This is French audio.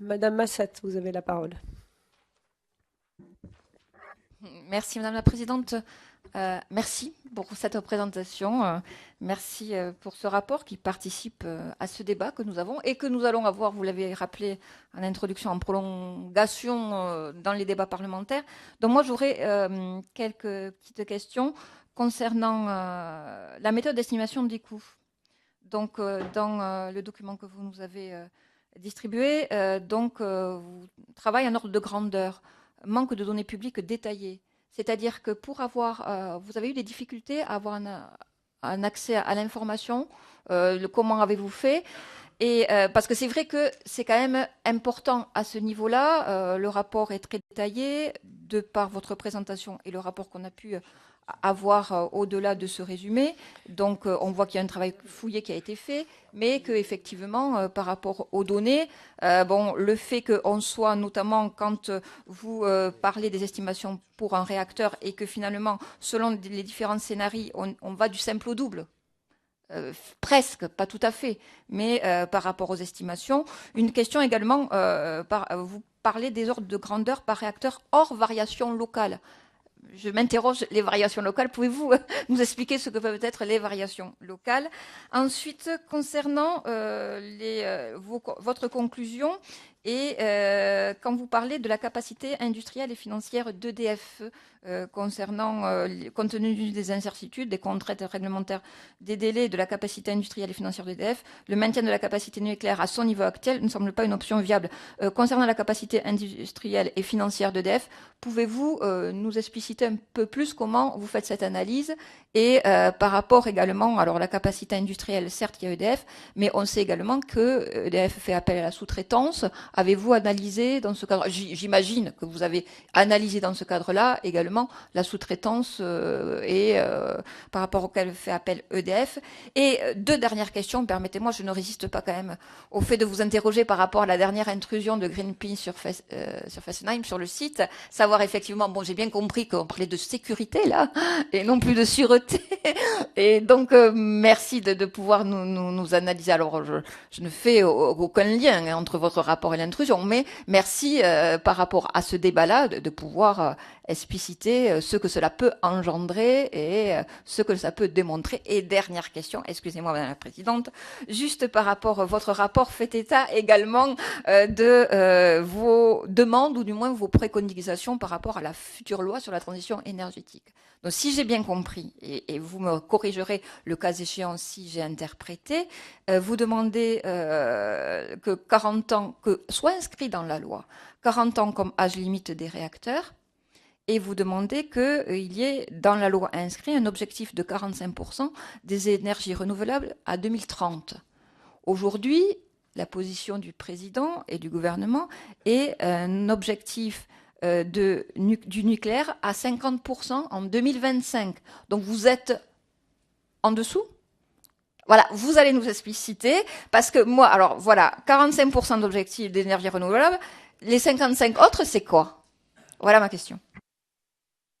Madame Massat, vous avez la parole. Merci Madame la Présidente. Merci pour cette présentation. Merci pour ce rapport qui participe à ce débat que nous avons et que nous allons avoir, vous l'avez rappelé en introduction, en prolongation dans les débats parlementaires. Donc moi j'aurais quelques petites questions concernant la méthode d'estimation des coûts. Donc dans le document que vous nous avez distribué, vous travaillez en ordre de grandeur, manque de données publiques détaillées. C'est-à-dire que pour avoir, vous avez eu des difficultés à avoir un accès à l'information. Comment avez-vous fait? Et parce que c'est vrai que c'est quand même important à ce niveau-là. Le rapport est très détaillé de par votre présentation et le rapport qu'on a pu avoir au-delà de ce résumé. Donc on voit qu'il y a un travail fouillé qui a été fait, mais que effectivement par rapport aux données, bon, le fait qu'on soit notamment quand vous parlez des estimations pour un réacteur et que finalement selon les différents scénarios, on va du simple au double. Presque, pas tout à fait, mais par rapport aux estimations. Une question également, vous parlez des ordres de grandeur par réacteur hors variation locale. Je m'interroge, les variations locales, pouvez-vous nous expliquer ce que peuvent être les variations locales? Ensuite, concernant votre conclusion, et quand vous parlez de la capacité industrielle et financière d'EDF, compte tenu des incertitudes, des contraintes réglementaires, des délais, de la capacité industrielle et financière d'EDF, le maintien de la capacité nucléaire à son niveau actuel ne semble pas une option viable. Concernant la capacité industrielle et financière d'EDF, pouvez-vous nous expliciter un peu plus comment vous faites cette analyse et par rapport également, alors la capacité industrielle, certes il y a EDF, mais on sait également que EDF fait appel à la sous-traitance. Avez-vous analysé dans ce cadre, j'imagine que vous avez analysé dans ce cadre-là également la sous-traitance par rapport auquel fait appel EDF. Et deux dernières questions, permettez-moi, je ne résiste pas quand même au fait de vous interroger par rapport à la dernière intrusion de Greenpeace sur Fessenheim, sur le site, savoir effectivement, bon, j'ai bien compris qu'on parlait de sécurité là, et non plus de sûreté. Et donc, merci de pouvoir nous analyser. Alors, je ne fais aucun lien entre votre rapport et l'intrusion, mais merci par rapport à ce débat-là de pouvoir expliciter ce que cela peut engendrer et ce que ça peut démontrer. Et dernière question, excusez-moi Madame la Présidente, juste par rapport, votre rapport fait état également de vos demandes ou du moins vos préconisations par rapport à la future loi sur la transition énergétique. Donc si j'ai bien compris, et vous me corrigerez le cas échéant si j'ai interprété, vous demandez que 40 ans, que soit inscrit dans la loi 40 ans comme âge limite des réacteurs, et vous demandez qu'il y ait dans la loi inscrit un objectif de 45% des énergies renouvelables à 2030. Aujourd'hui, la position du président et du gouvernement est un objectif du nucléaire à 50% en 2025. Donc vous êtes en dessous. Voilà, vous allez nous expliciter, parce que moi, alors voilà, 45% d'objectifs d'énergie renouvelable, les 55 autres, c'est quoi? Voilà ma question.